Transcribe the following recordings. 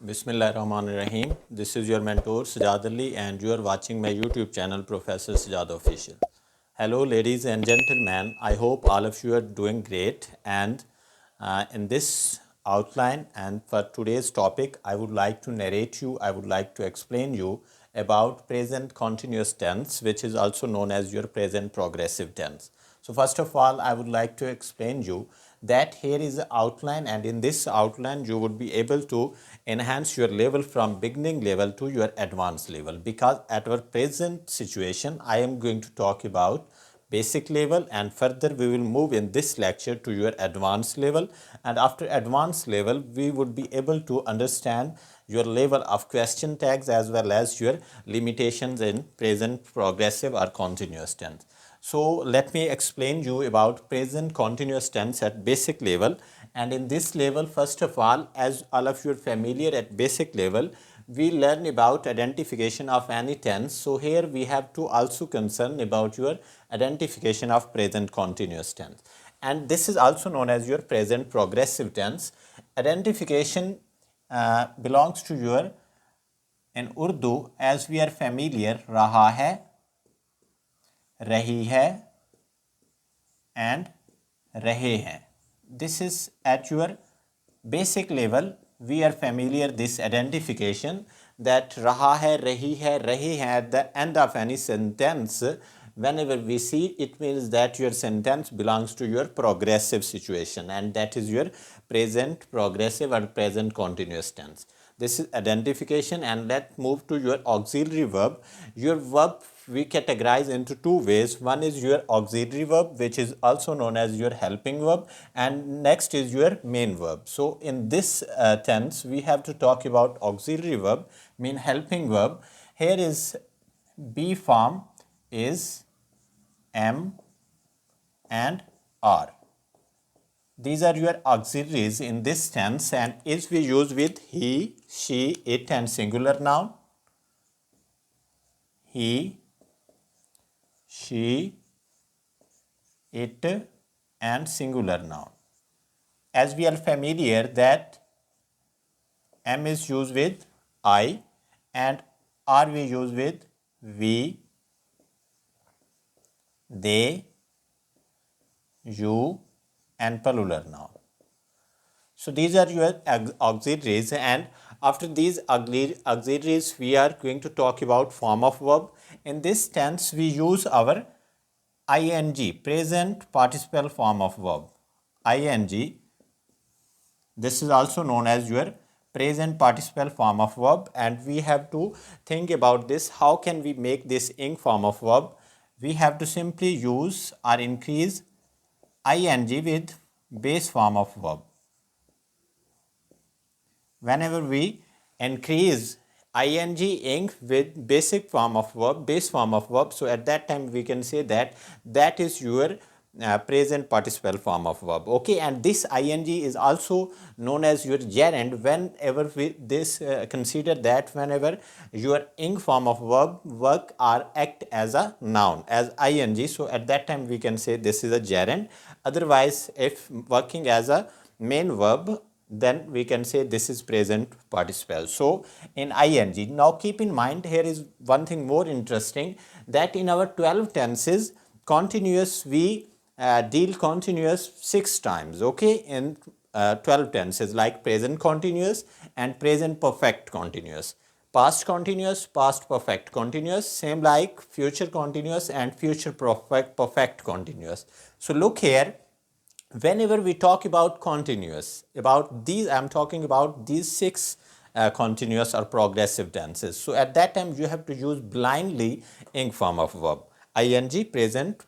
Bismillahirrahmanirrahim. This is your mentor Sajad Ali and you are watching my YouTube channel Professor Sajad Official. Hello ladies and gentlemen, I hope all of you are doing great, and in this outline and for today's topic I would like to explain you about present continuous tense, which is also known as your present progressive tense. So first of all, I would like to explain you that here is the outline, and in this outline you would be able to enhance your level from beginning level to your advanced level, because at our present situation I am going to talk about basic level, and further we will move in this lecture to your advanced level, and after advanced level we would be able to understand your level of question tags as well as your limitations in present progressive or continuous tense. So let me explain you about present continuous tense at basic level. And in this level, first of all, as all of you are familiar at basic level, we learn about identification of any tense. So here we have to also concern about your identification of present continuous tense. And this is also known as your present progressive tense. Identification belongs to your, in Urdu, as we are familiar, raha hai, रही है and रहे हैं. This is at your basic level. We are familiar this identification that raha hai, rahi hai, rahe hai at the end of any sentence. Whenever we see, it means that your sentence belongs to your progressive situation, and that is your present progressive or present continuous tense. This is identification, and let's move to your auxiliary verb. Your verb we categorize into two ways. One is your auxiliary verb, which is also known as your helping verb, and next is your main verb. So in this tense, we have to talk about auxiliary verb, mean helping verb. Here is be form is am and are. These are your auxiliaries in this tense, and is we use with he, she, it and singular noun. He, she, it and singular noun. As we are familiar that am is used with I and are we use with we, they, you and plural noun. So these are your auxiliaries, and after these auxiliaries we are going to talk about form of verb. In this tense we use our ing, present participle form of verb. Ing, this is also known as your present participle form of verb, and we have to think about this. How can we make this ing form of verb? We have to simply use or increase ing with base form of verb. Whenever we increase ing with basic form of verb, base form of verb, so at that time we can say that that is your present participle form of verb. Okay, and this ing is also known as your gerund. Whenever we consider that whenever your ing form of verb work or act as a noun as ing, so at that time we can say this is a gerund. Otherwise, if working as a main verb, then we can say this is present participle. So in ing, now keep in mind here is one thing more interesting, that in our 12 tenses continuous we deal continuous 6 times. Okay, in 12 tenses, like present continuous and present perfect continuous, past continuous, past perfect continuous, same like future continuous and future perfect continuous. So look here, whenever we talk about continuous, about these, I am talking about these 6 continuous or progressive tenses. So at that time you have to use blindly ing form of verb. Ing, present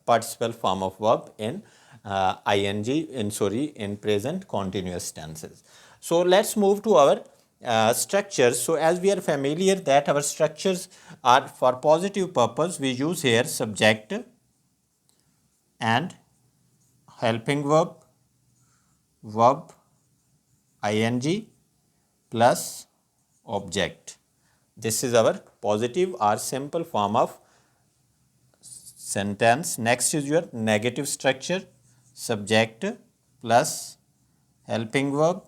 participle form of verb in in present continuous tenses. So let's move to our structures. So as we are familiar that our structures are for positive purpose, we use here subject and helping verb, verb, ing plus object. This is our positive or simple form of sentence. Next is your negative structure, subject plus helping verb,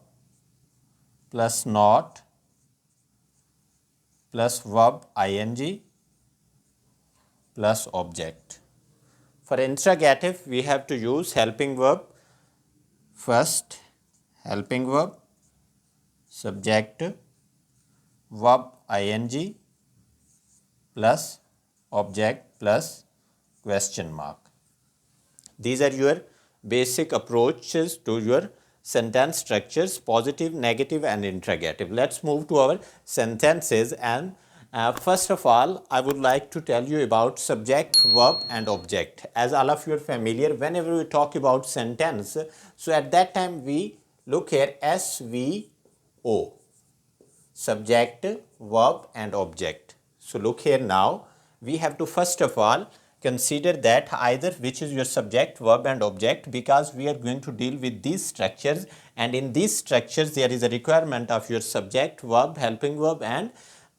plus not plus verb ing plus object. For interrogative, we have to use helping verb first, helping verb, subject, verb ing plus object plus question mark. These are your basic approaches to your sentence structures, positive, negative and interrogative. Let's move to our sentences, and first of all, I would like to tell you about subject, verb and object. As all of you are familiar, whenever we talk about sentence, so at that time we look here SVO, subject, verb and object. So look here now, we have to first of all consider that either which is your subject, verb and object, because we are going to deal with these structures, and in these structures there is a requirement of your subject, verb, helping verb and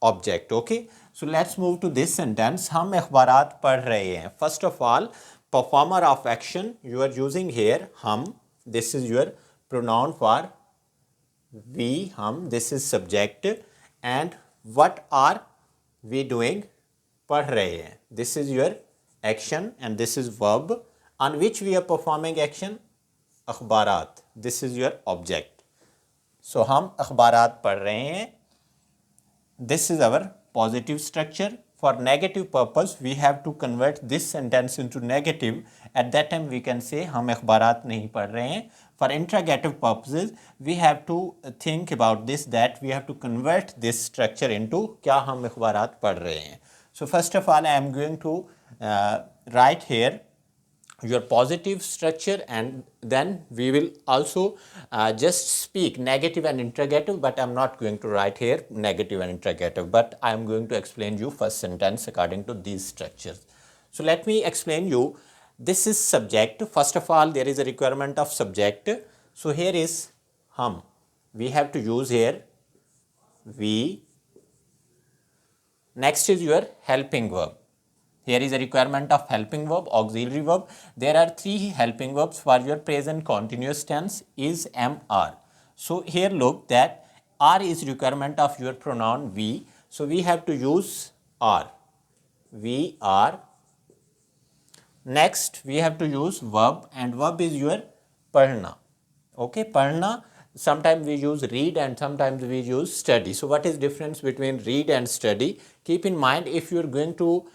object. Okay, so let's move to this sentence. हम अखबारात पढ़ रहे हैं. First of all, performer of action you are using here हम, this is your pronoun for we, हम, this is subject, and what are we doing? पढ़ रहे हैं. This is your action and this is verb on which we are performing action, अखबारात. This is your object. So हम अखबारात पढ़ रहे हैं. This is our positive structure. For negative purpose, we have to convert this sentence into negative. At that time, we can say हम अखबारात नहीं पढ़ रहे हैं. For interrogative purposes, we have to think about this, that we have to convert this structure into क्या हम अखबारात पढ़ रहे हैं. So first of all, I am going to write here your positive structure, and then we will also just speak negative and interrogative, but I am not going to write here negative and interrogative, but I am going to explain you first sentence according to these structures. So let me explain you. This is subject. First of all, there is a requirement of subject. So here is hum. We have to use here we. Next is your helping verb. Here is a requirement of helping verb, auxiliary verb. There are three helping verbs for your present continuous tense is MR. So here look that R is requirement of your pronoun we. So we have to use R. We are. Next we have to use verb, and verb is your पढ़ना. Okay, पढ़ना. Sometimes we use read and sometimes we use study. So what is difference between read and study? Keep in mind, if you are going to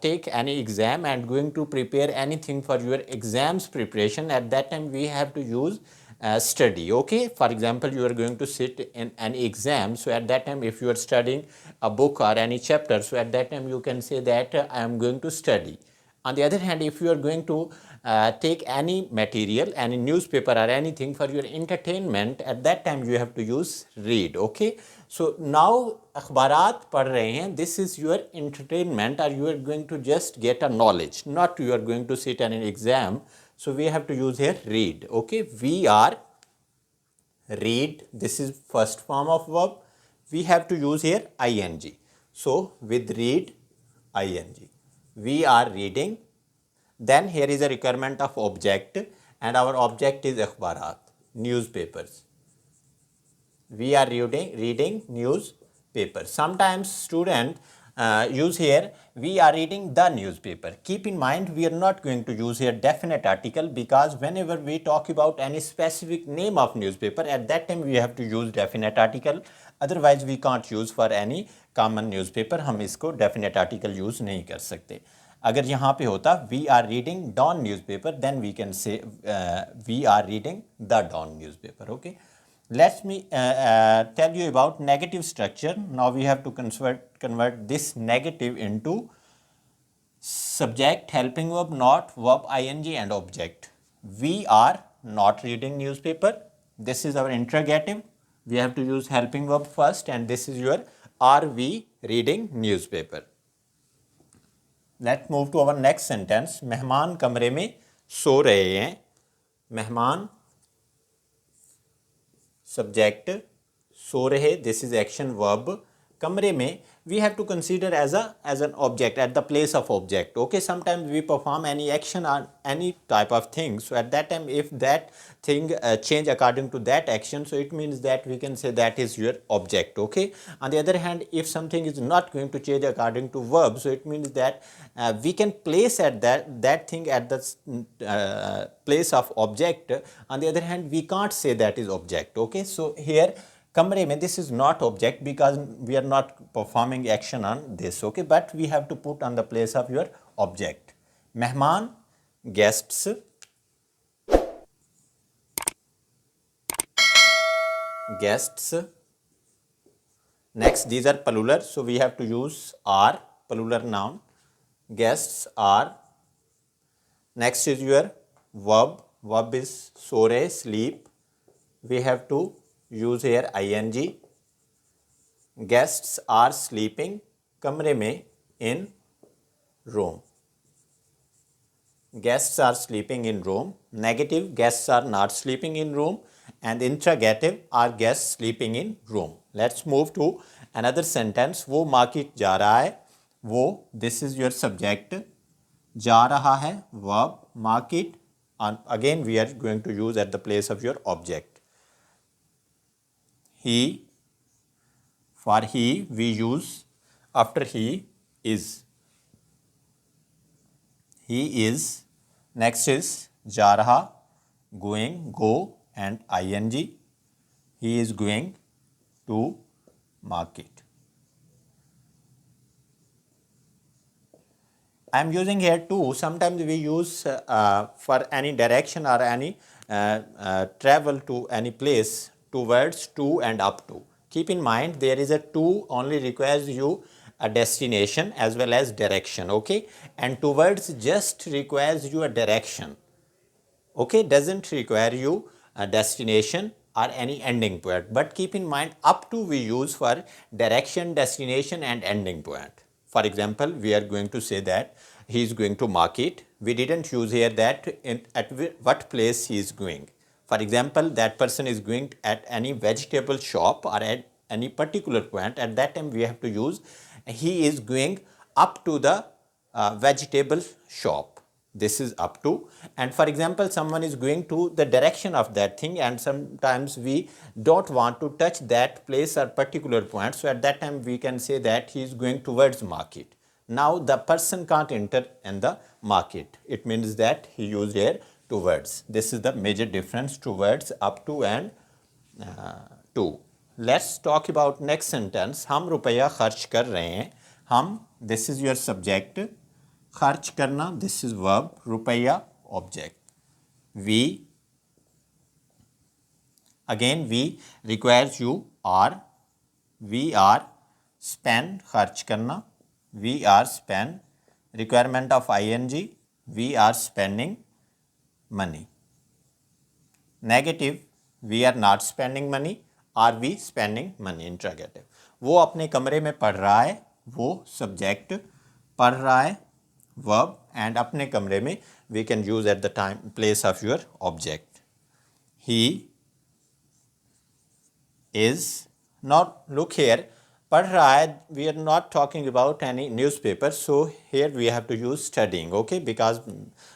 take any exam and going to prepare anything for your exams preparation, at that time we have to use study. Okay, for example, you are going to sit in an exam, so at that time if you are studying a book or any chapter, so at that time you can say that I am going to study. On the other hand, if you are going to take any material, any newspaper or anything for your entertainment, at that time you have to use read. Okay, so now अखबारात पढ़ रहे हैं, this is your entertainment, or you are going to just get a knowledge, not you are going to sit in an exam. So we have to use here read. Okay, we are read, this is first form of verb. We have to use here ing. So with read ing, we are reading. Then here is a requirement of object, and our object is akhbarat, newspapers. We are reading newspaper. Sometimes students use here we are reading the newspaper. Keep in mind, we are not going to use here definite article, because whenever we talk about any specific name of newspaper, at that time we have to use definite article. Otherwise we can't use for any common newspaper. हम इसको definite article use नहीं कर सकते. अगर यहाँ पे होता we are reading Dawn newspaper, then we can say we are reading the Dawn newspaper. Okay, let me tell you about negative structure. Now we have to convert this negative into subject, helping verb, not, verb ing and object. We are not reading newspaper. This is our interrogative. We have to use helping verb first, and this is your are we reading newspaper. Let's move to our next sentence. मेहमान कमरे में सो रहे हैं. मेहमान subject, सो रहे, this is action verb. कमरे में we have to consider as an object at the place of object. Okay, sometimes we perform any action or any type of thing, so at that time if that thing change according to that action, so it means that we can say that is your object. Okay, on the other hand, if something is not going to change according to verb, so it means that we can place at that thing at the place of object. On the other hand, we can't say that is object. Okay, so here कमरे में this is not object because we are not performing action on this. Okay, but we have to put on the place of your object. मेहमान, guests, guests. Next, these are plural, so we have to use are, plural noun. Guests are. Next is your verb. Verb is sore, sleep. We have to use here ing. Guests are sleeping. कमरे में, in room. Guests are sleeping in room. Negative, guests are not sleeping in room. And interrogative, are guests sleeping in room. Let's move to another sentence. वो market जा रहा है. वो, this is your subject. जा रहा है, verb, market. And again we are going to use at the place of your object. He, for he we use after he is. He is. Next is जा रहा, going, go and ing. He is going to market. I am using here to. Sometimes we use for any direction or any travel to any place, towards, to and up to. Keep in mind there is a to only requires you a destination as well as direction. Okay, and towards just requires you a direction. Okay, doesn't require you a destination or any ending point. But keep in mind up to we use for direction, destination and ending point. For example, we are going to say that he is going to market. We didn't use here that at what place he is going. For example, that person is going at any vegetable shop or at any particular point. At that time we have to use he is going up to the vegetable shop. This is up to. And for example, someone is going to the direction of that thing, and sometimes we don't want to touch that place or particular point. So at that time we can say that he is going towards market. Now the person can't enter in the market. It means that he used here towards. This is the major difference, towards, up to and to. Let's talk about next sentence. हम रुपया खर्च कर रहे हैं. हम, this is your subject. खर्च करना, this is verb. रुपया, object. We, again we requires you are. We are. Spend, खर्च करना. We are spend. Requirement of ing. We are spending money. Negative, we are not spending money. Are we spending money? Interrogative. वो अपने कमरे में पढ़ रहा है. वो subject. पढ़ रहा है, verb. And अपने कमरे में we can use at the time place of your object. He is. Now look here. पढ़ रहा है, we are not talking about any newspaper, so here we have to use studying. Okay, because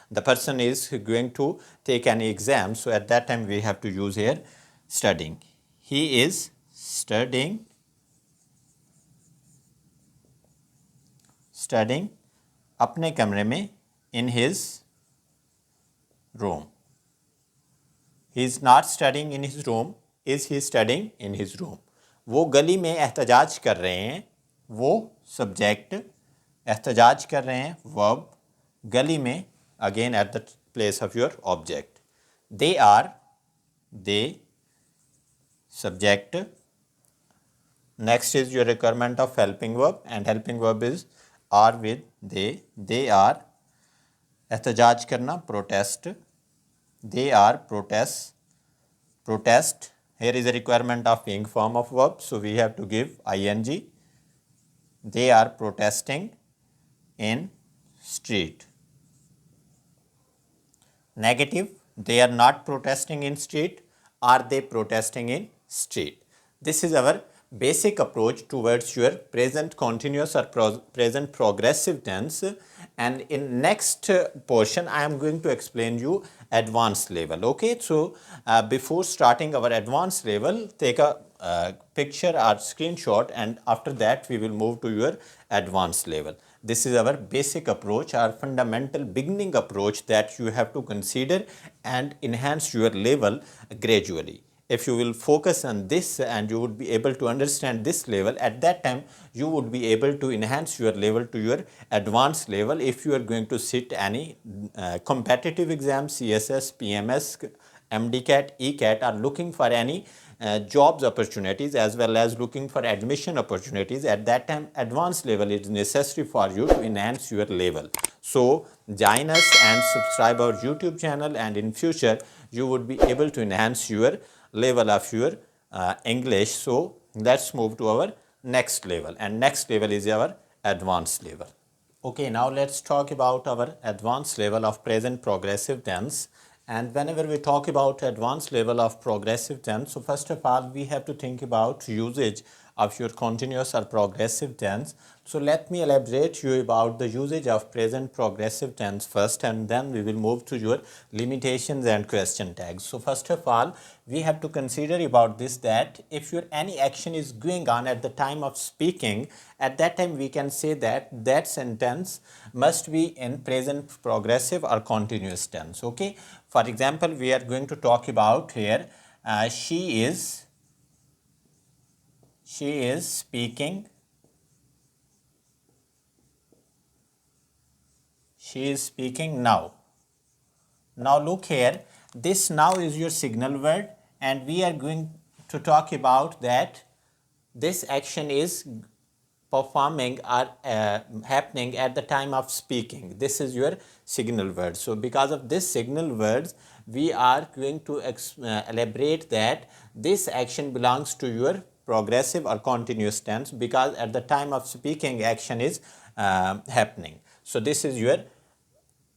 the person is going to take any exam, so at that time we have to use here studying. He is studying अपने कमरे में, in his room. He is not studying in his room. Is he studying in his room? वो गली में एहतजाज कर रहे हैं. वो सब्जेक्ट, एहतजाज कर रहे हैं, वर्ब. गली में, again at the place of your object. They are, they, subject. Next is your requirement of helping verb, and helping verb is are with they. They are, एहतजाज करना, protest. They are protest. Here is a requirement of being form of verb, so we have to give ing. They are protesting in street. Negative, they are not protesting in street. Are they protesting in street? This is our basic approach towards your present continuous or present progressive tense, and in next portion I am going to explain you advanced level. Okay, so before starting our advanced level, take a picture or screenshot, and after that we will move to your advanced level. This is our basic approach, our fundamental beginning approach that you have to consider and enhance your level gradually. If you will focus on this and you would be able to understand this level, at that time you would be able to enhance your level to your advanced level. If you are going to sit any competitive exam, CSS, PMS, MDCAT, ECAT, are looking for any jobs opportunities as well as looking for admission opportunities, at that time advanced level is necessary for you to enhance your level. So join us and subscribe our YouTube channel, and in future you would be able to enhance your level of your English. So let's move to our next level, and next level is our advanced level. Okay, now let's talk about our advanced level of present progressive tense. And whenever we talk about advanced level of progressive tense, so first of all we have to think about usage of your continuous or progressive tense. So let me elaborate you about the usage of present progressive tense first, and then we will move to your limitations and question tags. So first of all, we have to consider about this, that if your any action is going on at the time of speaking, at that time we can say that that sentence must be in present progressive or continuous tense. Okay, for example, we are going to talk about here she is speaking. She is speaking now. Now look here, this now is your signal word, and we are going to talk about that this action is performing or happening at the time of speaking. This is your signal word. So because of this signal words, we are going to elaborate that this action belongs to your progressive or continuous tense, because at the time of speaking action is happening. So this is your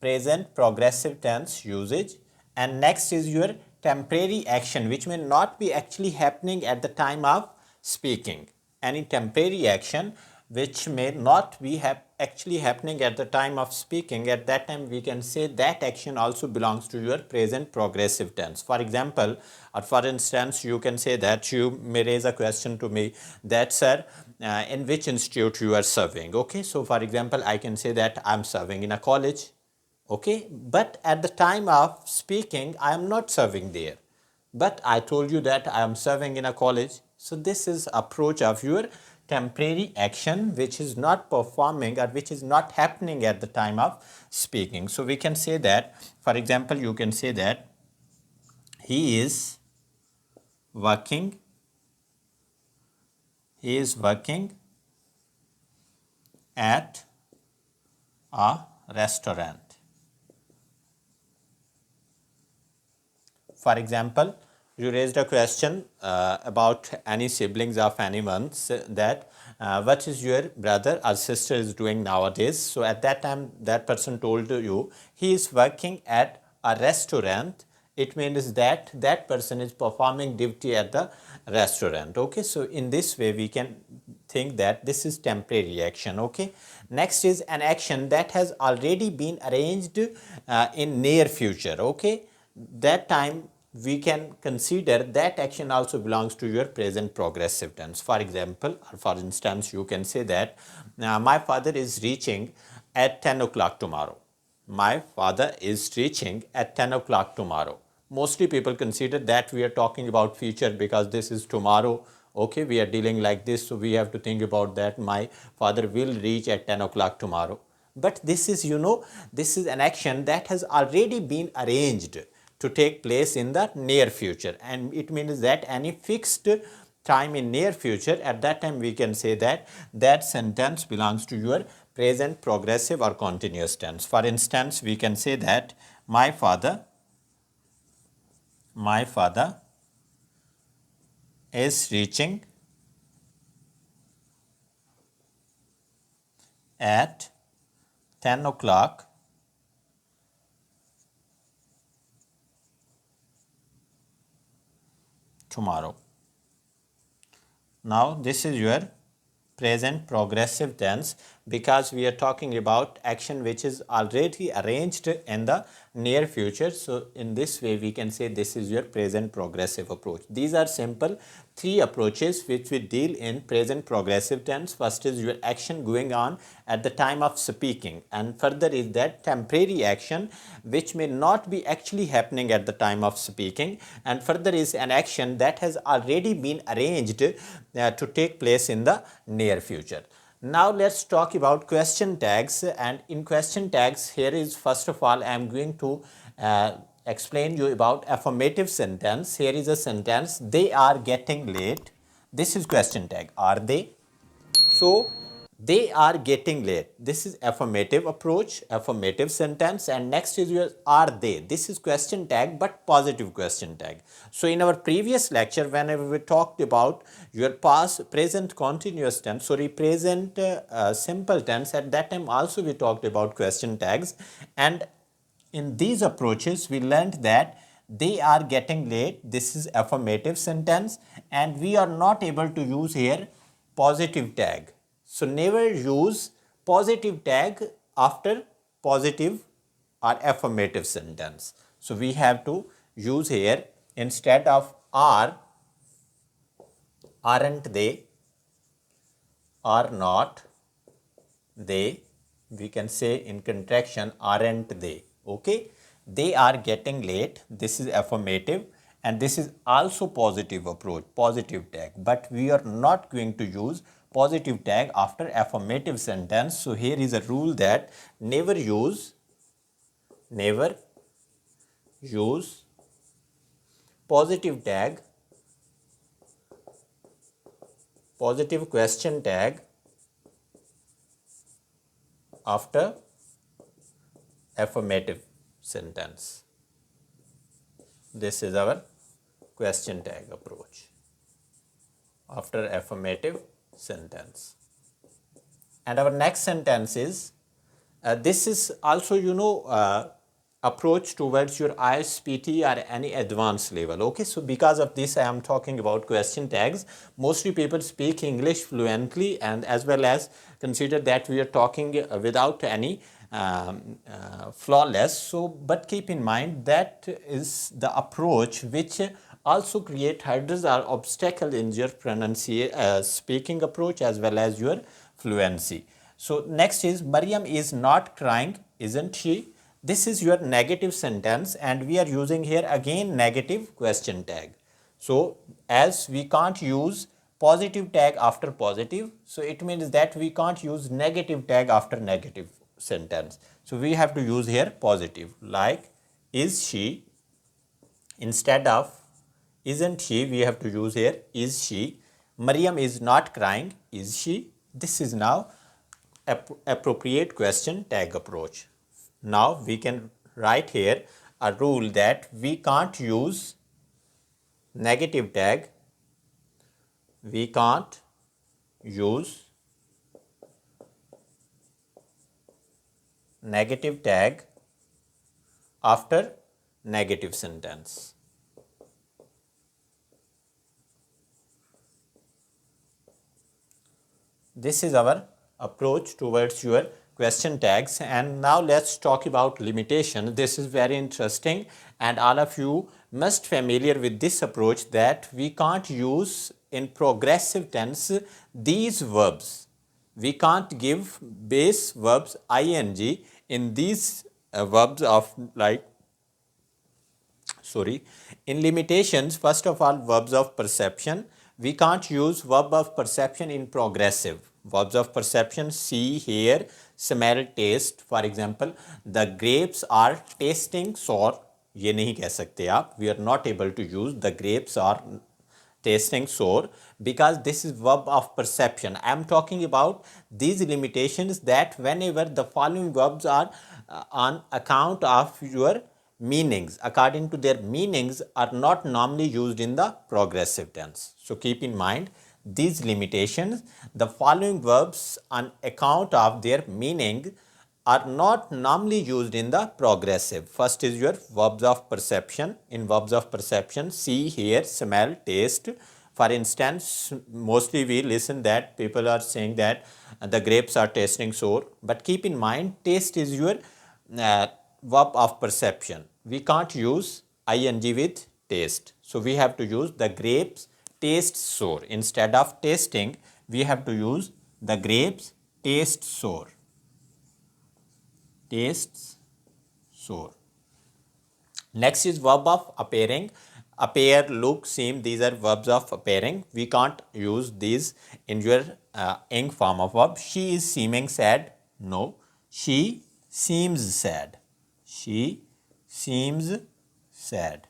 present progressive tense usage. And next is your temporary action, which may not be actually happening at the time of speaking. Any temporary action which may not be actually happening at the time of speaking, at that time we can say that action also belongs to your present progressive tense. For example, or for instance, you can say that you may raise a question to me that, sir, in which institute you are serving. Okay, so for example, I can say that I am serving in a college. Okay, but at the time of speaking I am not serving there, but I told you that I am serving in a college. So this is approach of your temporary action which is not performing or which is not happening at the time of speaking. So we can say that, for example, you can say that he is working at a restaurant. For example, you raised a question about any siblings of anyone, that what is your brother or sister is doing nowadays. So at that time that person told you he is working at a restaurant. It means that that person is performing duty at the restaurant. Okay, so in this way we can think that this is temporary action. Okay, next is an action that has already been arranged in near future. Okay, that time we can consider that action also belongs to your present progressive tense. For example, or for instance, you can say that my father is reaching at 10 o'clock tomorrow. My father is reaching at 10 o'clock tomorrow. Mostly people consider that we are talking about future because this is tomorrow. Okay, we are dealing like this, so we have to think about that my father will reach at 10 o'clock tomorrow. But this is, this is an action that has already been arranged to take place in the near future, and it means that any fixed time in near future, at that time we can say that that sentence belongs to your present progressive or continuous tense. For instance, we can say that my father is reaching at 10 o'clock tomorrow. Now this is your present progressive tense because we are talking about action which is already arranged in the near future. So in this way we can say this is your present progressive approach. These are simple three approaches which we deal in present progressive tense. First is your action going on at the time of speaking, and further is that temporary action which may not be actually happening at the time of speaking, and further is an action that has already been arranged to take place in the near future. Now let's talk about question tags, and in question tags here is first of all I am going to explain you about affirmative sentence. Here is a sentence, they are getting late. This is question tag, are they? So they are getting late. This is affirmative approach, affirmative sentence, and next is your are they. This is question tag but positive question tag. So in our previous lecture, whenever we talked about your past, present continuous tense, present simple tense, at that time also we talked about question tags, and in these approaches we learned that they are getting late. This is affirmative sentence, and we are not able to use here positive tag. So never use positive tag after positive or affirmative sentence. So we have to use here, instead of are, aren't they, are not they, we can say in contraction, aren't they? Okay, they are getting late. This is affirmative, and this is also positive approach, positive tag, but we are not going to use positive tag after affirmative sentence. So here is a rule that never use positive tag, positive question tag after affirmative sentence. This is our question tag approach after affirmative sentence. And our next sentence is, this is also approach towards your IELTS, PTE or any advanced level. Okay, so because of this I am talking about question tags. Mostly people speak English fluently, and as well as consider that we are talking without any flawless. So but keep in mind that is the approach which also create hurdles or obstacle in your pronunciation, speaking approach as well as your fluency. So next is, Mariam is not crying, isn't she? This is your negative sentence, and we are using here again negative question tag. So as we can't use positive tag after positive, so it means that we can't use negative tag after negative sentence. So we have to use here positive, like is she. Instead of isn't she, we have to use here is she. Mariam is not crying, is she? This is now appropriate question tag approach. Now we can write here a rule that we can't use negative tag, we can't use negative tag after negative sentence. This is our approach towards your question tags. And now let's talk about limitation. This is very interesting, and all of you must familiar with this approach, that we can't use in progressive tense these verbs. We can't give base verbs ing in these verbs of in limitations. First of all, verbs of perception, we can't use verb of perception in progressive. Verbs of perception, see, hear, smell, taste. For example, the grapes are tasting sour, ये नहीं कह सकते आप, we are not able to use the grapes are tasting sour, because this is verb of perception. I am talking about these limitations, that whenever the following verbs are on account of your meanings, according to their meanings, are not normally used in the progressive tense. So keep in mind these limitations. The following verbs on account of their meaning are not normally used in the progressive. First is your verbs of perception. In verbs of perception, see, hear, smell, taste. For instance, mostly we listen that people are saying that the grapes are tasting sour, but keep in mind taste is your verb of perception. We can't use ing with taste. So we have to use the grapes taste sour. Instead of tasting, we have to use the grapes taste sour. Tastes sour. Next is verb of appearing. Appear, look, seem, these are verbs of appearing. We can't use these in your ing form of verb. She is seeming sad. No. She seems sad. She seems sad.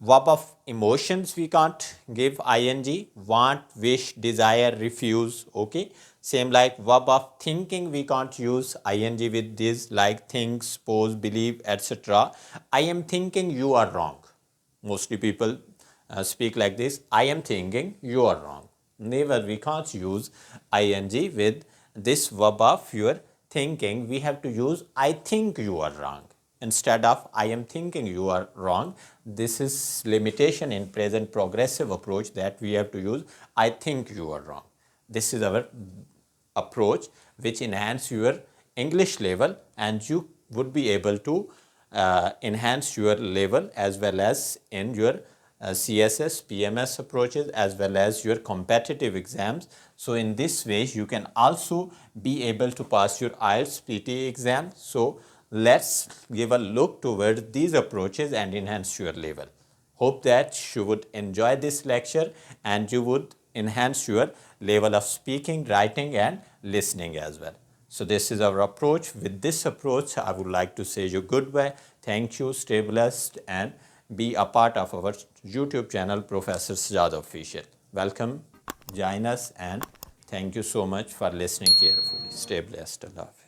Verb of emotions we can't give ing. Want, wish, desire, refuse. Okay. Same like verb of thinking we can't use ing with this like think, suppose, believe, etc. I am thinking you are wrong. Mostly people speak like this. I am thinking you are wrong. Never, we can't use ing with this verb of your thinking. We have to use I think you are wrong. Instead of I am thinking you are wrong. This is limitation in present progressive approach that we have to use I think you are wrong. This is our approach which enhance your English level, and you would be able to enhance your level as well as in your CSS, PMS approaches as well as your competitive exams. So in this way you can also be able to pass your IELTS PTE exam. So let's give a look towards these approaches and enhance your level. Hope that you would enjoy this lecture and you would enhance your level of speaking, writing and listening as well. So this is our approach. With this approach, I would like to say you goodbye. Thank you, stay blessed and be a part of our YouTube channel, Professor Sajjad Official. Welcome, join us and thank you so much for listening carefully. Stay blessed. Allah Hafiz.